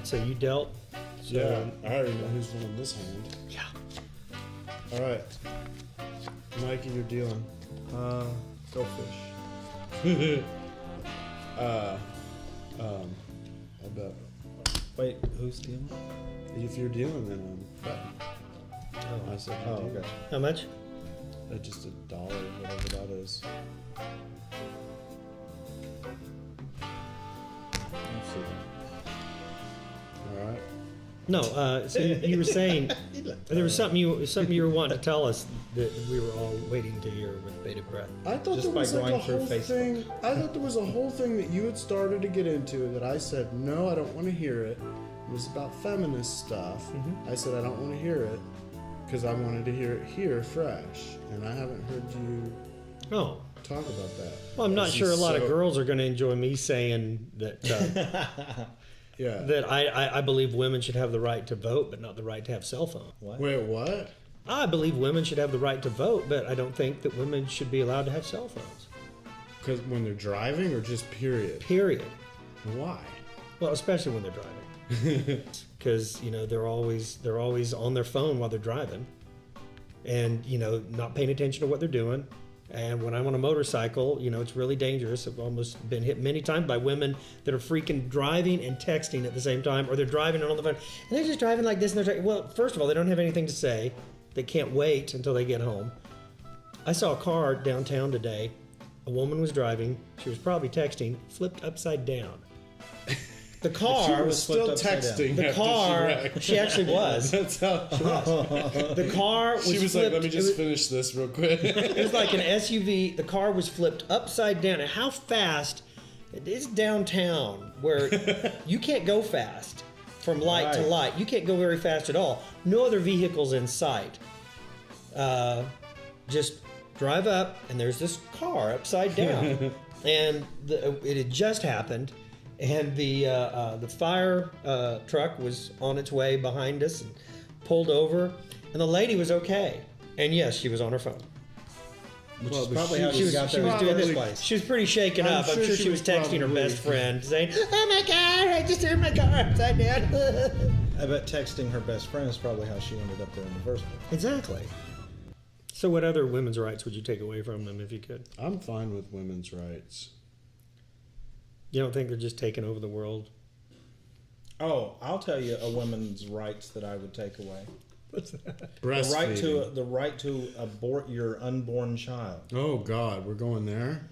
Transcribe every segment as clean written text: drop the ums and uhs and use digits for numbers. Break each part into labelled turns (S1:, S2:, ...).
S1: right, so you dealt. So,
S2: Yeah, I already know who's winning this hand.
S1: Yeah.
S2: All right, Mikey, you're dealing.
S3: Go fish.
S2: I bet.
S3: Wait, who's dealing?
S2: If you're dealing, then betting. I said,
S3: Oh,
S2: okay.
S3: okay.
S1: How much?
S2: Just $1, whatever that is.
S3: Let's see.
S2: All right.
S1: No, so you were saying there was something you were wanting to tell us that we were all waiting to hear with bated breath.
S2: I thought
S3: Just
S2: there was
S3: by
S2: like a
S3: going through
S2: whole
S3: Facebook.
S2: thing. I thought there was a whole thing that you had started to get into that I said no, I don't want to hear it. It was about feminist stuff. I said I don't want to hear it because I wanted to hear it here fresh, and I haven't heard you
S1: Oh,
S2: talk about that.
S1: well, I'm not
S2: This
S1: sure a
S2: is
S1: lot of
S2: so-
S1: girls are going to enjoy me saying that
S2: Yeah.
S1: that I believe women should have the right to vote, but not the right to have cell phones.
S3: What?
S2: Wait, what?
S1: I believe women should have the right to vote, but I don't think that women should be allowed to have cell phones.
S2: Because when they're driving, or just period?
S1: Period.
S2: Why?
S1: Well, especially when they're driving, because they're always on their phone while they're driving, and not paying attention to what they're doing. And when I'm on a motorcycle, it's really dangerous. I've almost been hit many times by women that are freaking driving and texting at the same time, or they're driving and on the phone, and they're just driving like this. And they're well, first of all, they don't have anything to say. They can't wait until they get home. I saw a car downtown today. A woman was driving. She was probably texting, flipped upside down. The car
S2: She was still
S3: flipped upside
S2: texting.
S1: The
S2: after
S1: car,
S2: she wrecked.
S1: she actually was.
S2: That's how she was.
S1: The car was
S2: She was
S1: flipped,
S2: like, "Let me just finish this real quick."
S1: it was like an SUV. The car was flipped upside down. And how fast? It is downtown where you can't go fast from light to
S3: Right.
S1: light. You can't go very fast at all. No other vehicles in sight. Just drive up, and there's this car upside down. And it had just happened. And the fire truck was on its way behind us and pulled over, and the lady was okay. And yes, she was on her phone.
S3: Which
S2: Well,
S3: is
S2: but
S3: probably
S2: she
S3: how
S2: was-
S3: she
S1: She
S3: got
S1: was
S3: there in the
S1: doing
S3: first
S1: this.
S3: place.
S1: She was pretty shaken up. I'm sure she was texting her
S2: probably-
S1: best friend saying, "Oh my God, I just turned my car upside down."
S3: I bet texting her best friend is probably how she ended up there in the first place.
S1: Exactly. So, what other women's rights would you take away from them if you could?
S2: I'm fine with women's rights.
S1: You don't think they're just taking over the world?
S3: Oh, I'll tell you a woman's rights that I would take away.
S2: Breastfeeding.
S3: The right to abort your unborn child.
S2: Oh God, we're going there.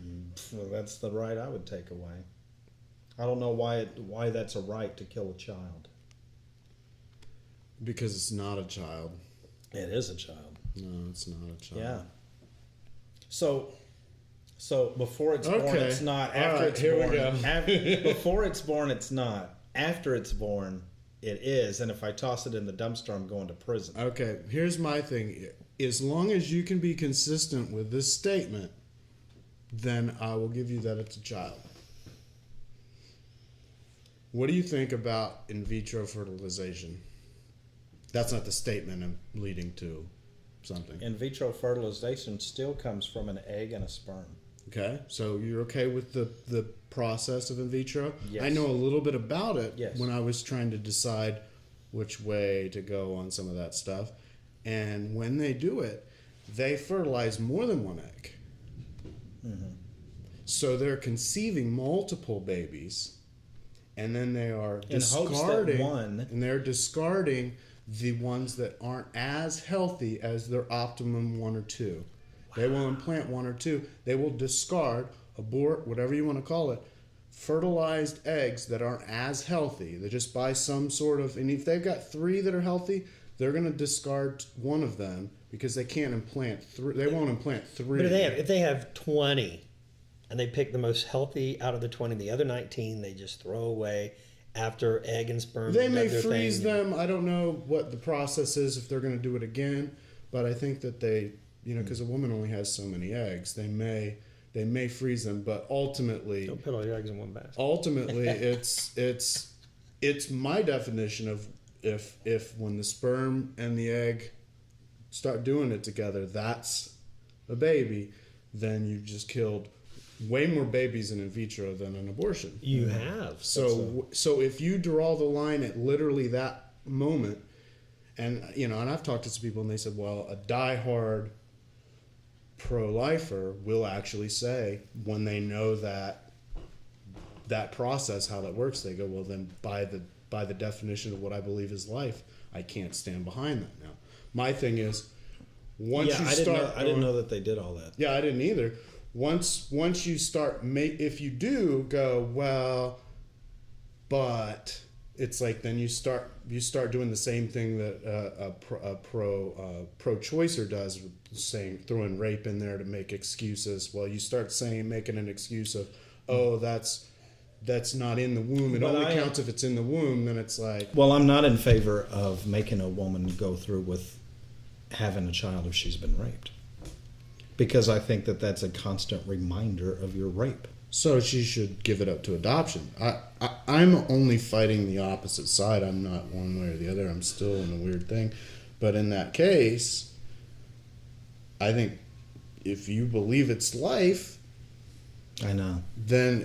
S3: Well, that's the right I would take away. I don't know why that's a right to kill a child.
S2: Because it's not a child.
S3: It is a child.
S2: No, it's not a child.
S3: Yeah. So before it's born,
S2: Okay.
S3: it's not.
S2: All
S3: After
S2: right,
S3: it's
S2: here we
S3: born,
S2: go.
S3: before it's born, it's not. After it's born, it is. And if I toss it in the dumpster, I'm going to prison.
S2: Okay, here's my thing. As long as you can be consistent with this statement, then I will give you that it's a child. What do you think about in vitro fertilization? That's not the statement I'm leading to something.
S3: In vitro fertilization still comes from an egg and a sperm.
S2: Okay, so you're okay with the process of in vitro?
S3: Yes.
S2: I know a little bit about it
S3: Yes.
S2: when I was trying to decide which way to go on some of that stuff. And when they do it, they fertilize more than one egg.
S3: Mm-hmm.
S2: So they're conceiving multiple babies, and then they are
S3: In hopes that
S2: discarding
S3: one-
S2: and they're discarding the ones that aren't as healthy as their optimum one or two. They will implant one or two. They will discard, abort, whatever you want to call it, fertilized eggs that aren't as healthy. They just buy some sort of, and if they've got 3 that are healthy, they're going to discard one of them because they can't implant 3. They won't implant 3.
S1: But if they have 20 and they pick the most healthy out of the 20, the other 19 they just throw away after egg and sperm.
S2: They
S1: have
S2: may
S1: done their
S2: freeze
S1: thing.
S2: them. I don't know what the process is if they're going to do it again, but I think that they, because a woman only has so many eggs, they may freeze them. But ultimately,
S1: Don't put all your eggs in one basket.
S2: ultimately, it's my definition of if when the sperm and the egg start doing it together, that's a baby. Then you've just killed way more babies in vitro than an abortion.
S1: You have.
S2: So if you draw the line at literally that moment, and and I've talked to some people and they said, well, a diehard pro-lifer will actually say, when they know that process, how that works, they go, well, then by the definition of what I believe is life, I can't stand behind that now. My thing is, once you start,
S3: I didn't know that they did all that.
S2: Yeah, I didn't either. Once you start if you do go, well, but it's like, then you start doing the same thing that a pro-choicer does, saying, throwing rape in there to make excuses. Well, you start making an excuse of, oh, that's not in the womb. It only counts if it's in the womb. Then it's like,
S3: well, I'm not in favor of making a woman go through with having a child if she's been raped, because I think that that's a constant reminder of your rape.
S2: So she should give it up to adoption. I'm only fighting the opposite side. I'm not one way or the other. I'm still in a weird thing. But in that case, I think if you believe it's life,
S3: I know.
S2: Then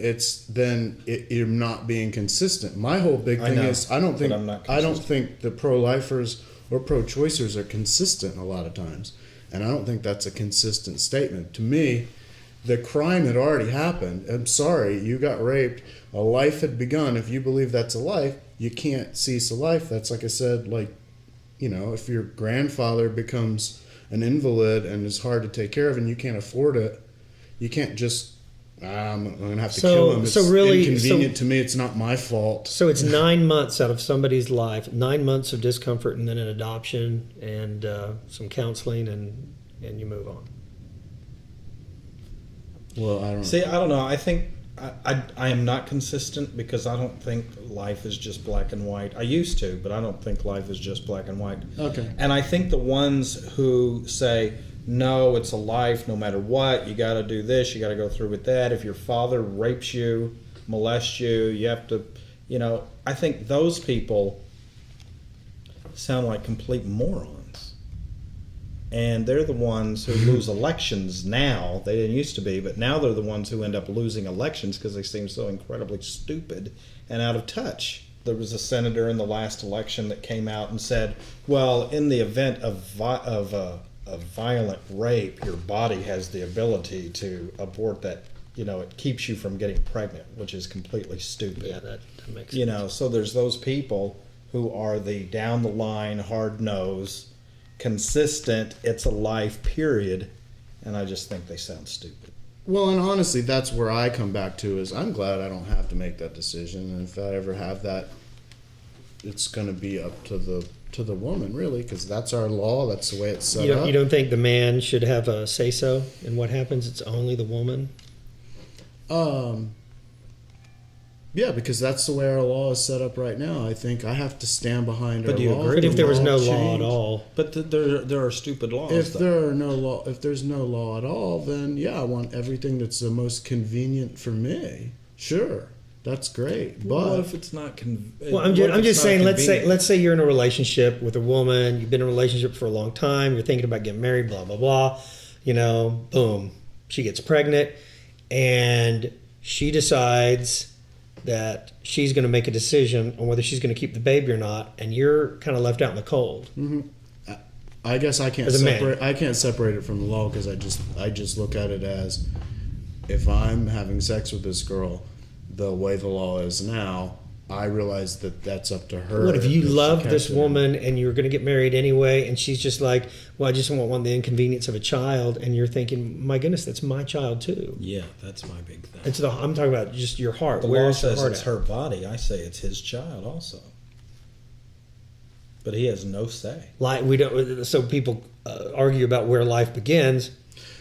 S2: you're not being consistent. My whole big thing is I don't think the pro-lifers or pro-choicers are consistent a lot of times. And I don't think that's a consistent statement. To me, the crime had already happened. I'm sorry, you got raped. A life had begun. If you believe that's a life, you can't cease a life. That's like I said, if your grandfather becomes an invalid and is hard to take care of and you can't afford it, you can't just, I'm going to have to kill him. It's inconvenient to me. It's not my fault.
S1: So it's 9 months out of somebody's life, 9 months of discomfort, and then an adoption and some counseling, and you move on.
S2: Well, I don't
S3: see. I don't know. I think I am not consistent because I don't think life is just black and white. I used to, but I don't think life is just black and white.
S2: Okay.
S3: And I think the ones who say, no, it's a life no matter what, you got to do this, you got to go through with that. If your father rapes you, molests you, you have to, I think those people sound like complete morons. And they're the ones who lose elections now. They didn't used to be, but now they're the ones who end up losing elections because they seem so incredibly stupid and out of touch. There was a senator in the last election that came out and said, well, in the event of violent rape, your body has the ability to abort that. It keeps you from getting pregnant, which is completely stupid.
S1: Yeah, that makes sense.
S3: So there's those people who are the down the line, hard nose, consistent, it's a life, period, and I just think they sound stupid.
S2: Well, and honestly, that's where I come back to is I'm glad I don't have to make that decision, and if I ever have that, it's going to be up to the woman, really, because that's our law, that's the way it's set up.
S1: You don't think the man should have a say-so in what happens? It's only the woman?
S2: Yeah, because that's the way our law is set up right now. I think I have to stand behind our law.
S1: But do you agree? But if there was no law at all?
S3: But there are stupid laws.
S2: If there's no law at all, then yeah, I want everything that's the most convenient for me. Sure, that's great. But
S3: what if it's not convenient?
S1: Well, I'm just saying. Let's say you're in a relationship with a woman. You've been in a relationship for a long time. You're thinking about getting married. Blah blah blah. Boom, she gets pregnant, and she decides that she's going to make a decision on whether she's going to keep the baby or not, and you're kind of left out in the cold.
S2: Mm-hmm. I guess I can't separate. I can't separate it from the law because I just look at it as if I'm having sex with this girl, the way the law is now, I realize that that's up to her.
S1: What if you love this woman and you're going to get married anyway, and she's just like, well, I just don't want the inconvenience of a child, and you're thinking, my goodness, that's my child too.
S3: Yeah, that's my big thing.
S1: I'm talking about just your heart.
S3: The law says it's her body. I say it's his child also, but he has no say.
S1: So people argue about where life begins.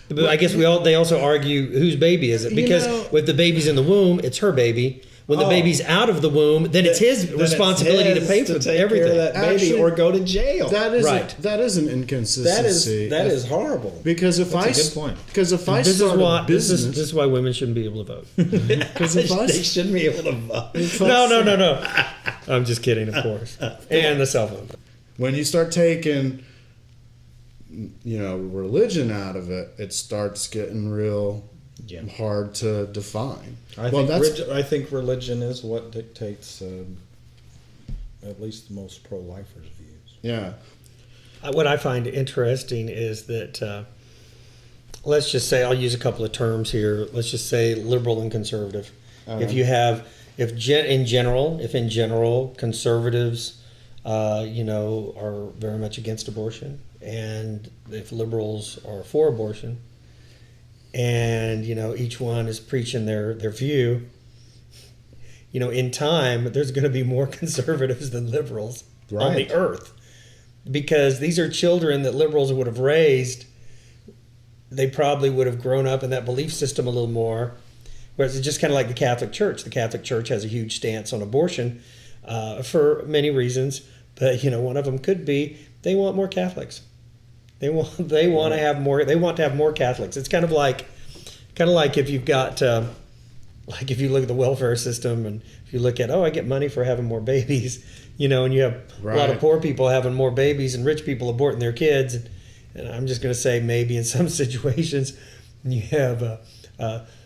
S1: But I guess they also argue whose baby is it, because if the baby's in the womb, it's her baby. When the baby's out of the womb, then it's his responsibility to pay for everything.
S3: Care of that baby. Actually, or go to jail.
S2: That is an inconsistency.
S3: That is horrible.
S2: Because if
S3: That's a good point.
S2: Because if I start a business,
S1: this is why women shouldn't be able to vote.
S3: Because they shouldn't be able to vote.
S1: No. I'm just kidding, of course. And the cell phone.
S2: When you start taking, religion out of it, it starts getting real hard to define.
S3: I think religion is what dictates at least the most pro-lifers' views.
S2: Yeah.
S1: What I find interesting is that, let's just say, I'll use a couple of terms here. Let's just say liberal and conservative. If in general conservatives, are very much against abortion, and if liberals are for abortion, and each one is preaching their view, in time there's going to be more conservatives than liberals on the earth, because these are children that liberals would have raised. They probably would have grown up in that belief system a little more. Whereas it's just kind of like the Catholic Church. The Catholic Church has a huge stance on abortion for many reasons, but one of them could be they want more Catholics. They want to have more. They want to have more Catholics. It's kind of like if you've got like if you look at the welfare system, and if you look at I get money for having more babies, and you have a lot of poor people having more babies and rich people aborting their kids, and I'm just going to say maybe in some situations you have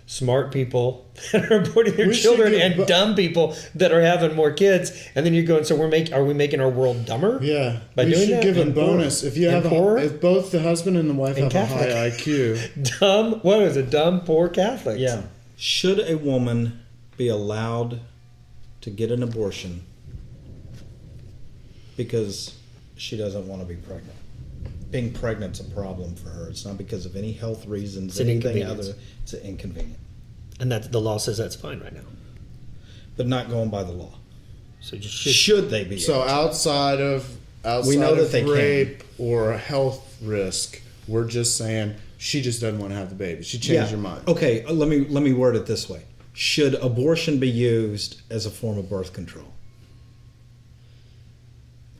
S1: smart people that are aborting their children and dumb people that are having more kids, and then you're going, so are we making our world dumber?
S2: Yeah,
S1: by
S2: we
S1: doing
S2: should
S1: that?
S2: give a bonus if you have if both the husband and the wife have
S1: Catholic.
S2: a high IQ.
S1: Dumb? What is it? Dumb, poor Catholics.
S3: Yeah. Should a woman be allowed to get an abortion because she doesn't want to be pregnant? Being pregnant's a problem for her. It's not because of any health reasons,
S1: It's an
S3: anything
S1: inconvenience.
S3: other. It's inconvenient.
S1: And the law says that's fine right now.
S3: But not going by the law.
S1: So just
S3: Should they be?
S2: So outside of rape or a health risk, we're just saying she just doesn't want to have the baby. She changed her mind.
S3: Okay, let me word it this way. Should abortion be used as a form of birth control?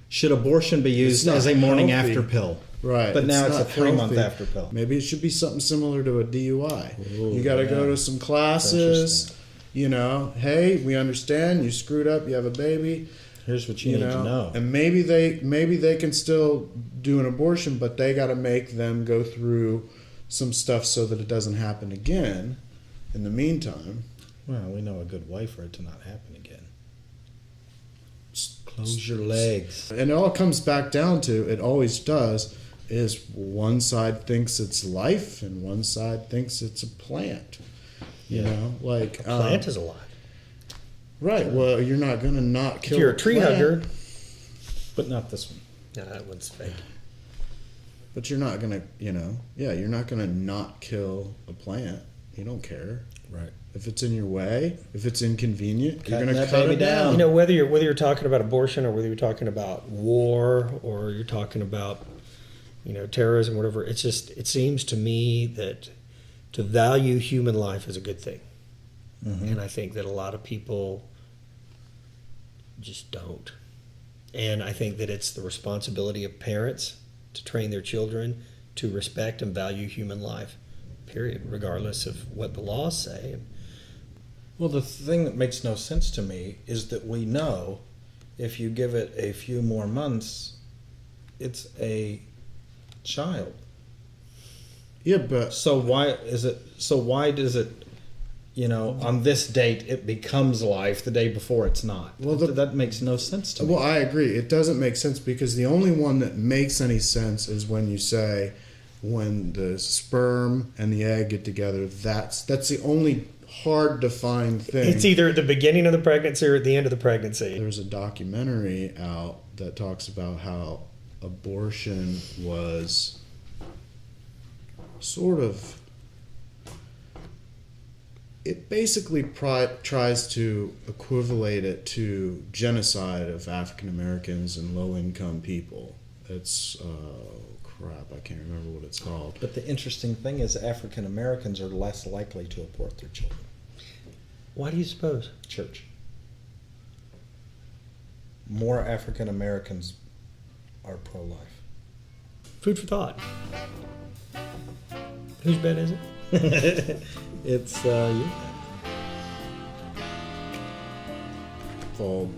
S3: Should abortion be used as a morning after pill?
S2: Right.
S3: But now it's a
S2: not
S3: 3-month
S2: healthy.
S3: after pill.
S2: Maybe it should be something similar to a DUI.
S3: Ooh,
S2: you got to go to some classes. Hey, we understand you screwed up. You have a baby.
S3: Here's what you need to know.
S2: And maybe they can still do an abortion, but they got to make them go through some stuff so that it doesn't happen again. In the meantime,
S3: Well, we know a good way for it to not happen again. Close your legs.
S2: and it all comes back down to, it always does, is one side thinks it's life and one side thinks it's a plant. Like
S1: plant is alive.
S2: Right. Well, you're not going to not kill.
S1: If you're a tree
S2: plant,
S1: hugger,
S3: But not this one.
S1: no, that one's fake.
S2: but you're not going to, you're not going to not kill a plant. You don't care.
S3: Right.
S2: If it's in your way, if it's inconvenient, you're
S3: Cutting
S2: going to
S3: that
S2: cut
S3: baby
S2: it down.
S3: down.
S1: Whether you're talking about abortion or whether you're talking about war or you're talking about terrorism, whatever, it seems to me that to value human life is a good thing.
S3: Mm-hmm.
S1: And I think that a lot of people just don't. And I think that it's the responsibility of parents to train their children to respect and value human life, period, regardless of what the laws say.
S3: Well, the thing that makes no sense to me is that we know if you give it a few more months, it's a child.
S2: Yeah, but
S3: So why does it, on this date it becomes life, the day before it's not?
S2: Well,
S3: that makes no sense to me.
S2: well, I agree. It doesn't make sense because the only one that makes any sense is when you say when the sperm and the egg get together. That's the only hard defined thing.
S1: It's either at the beginning of the pregnancy or at the end of the pregnancy.
S2: There's a documentary out that talks about how abortion was sort of, it basically tries to equivalate it to genocide of African Americans and low income people. It's crap, I can't remember what it's called.
S3: But the interesting thing is African Americans are less likely to abort their children.
S1: Why do you suppose?
S3: Church. More African Americans are pro-life.
S1: Food for thought. Whose bet is it?
S3: It's you.
S2: Fold.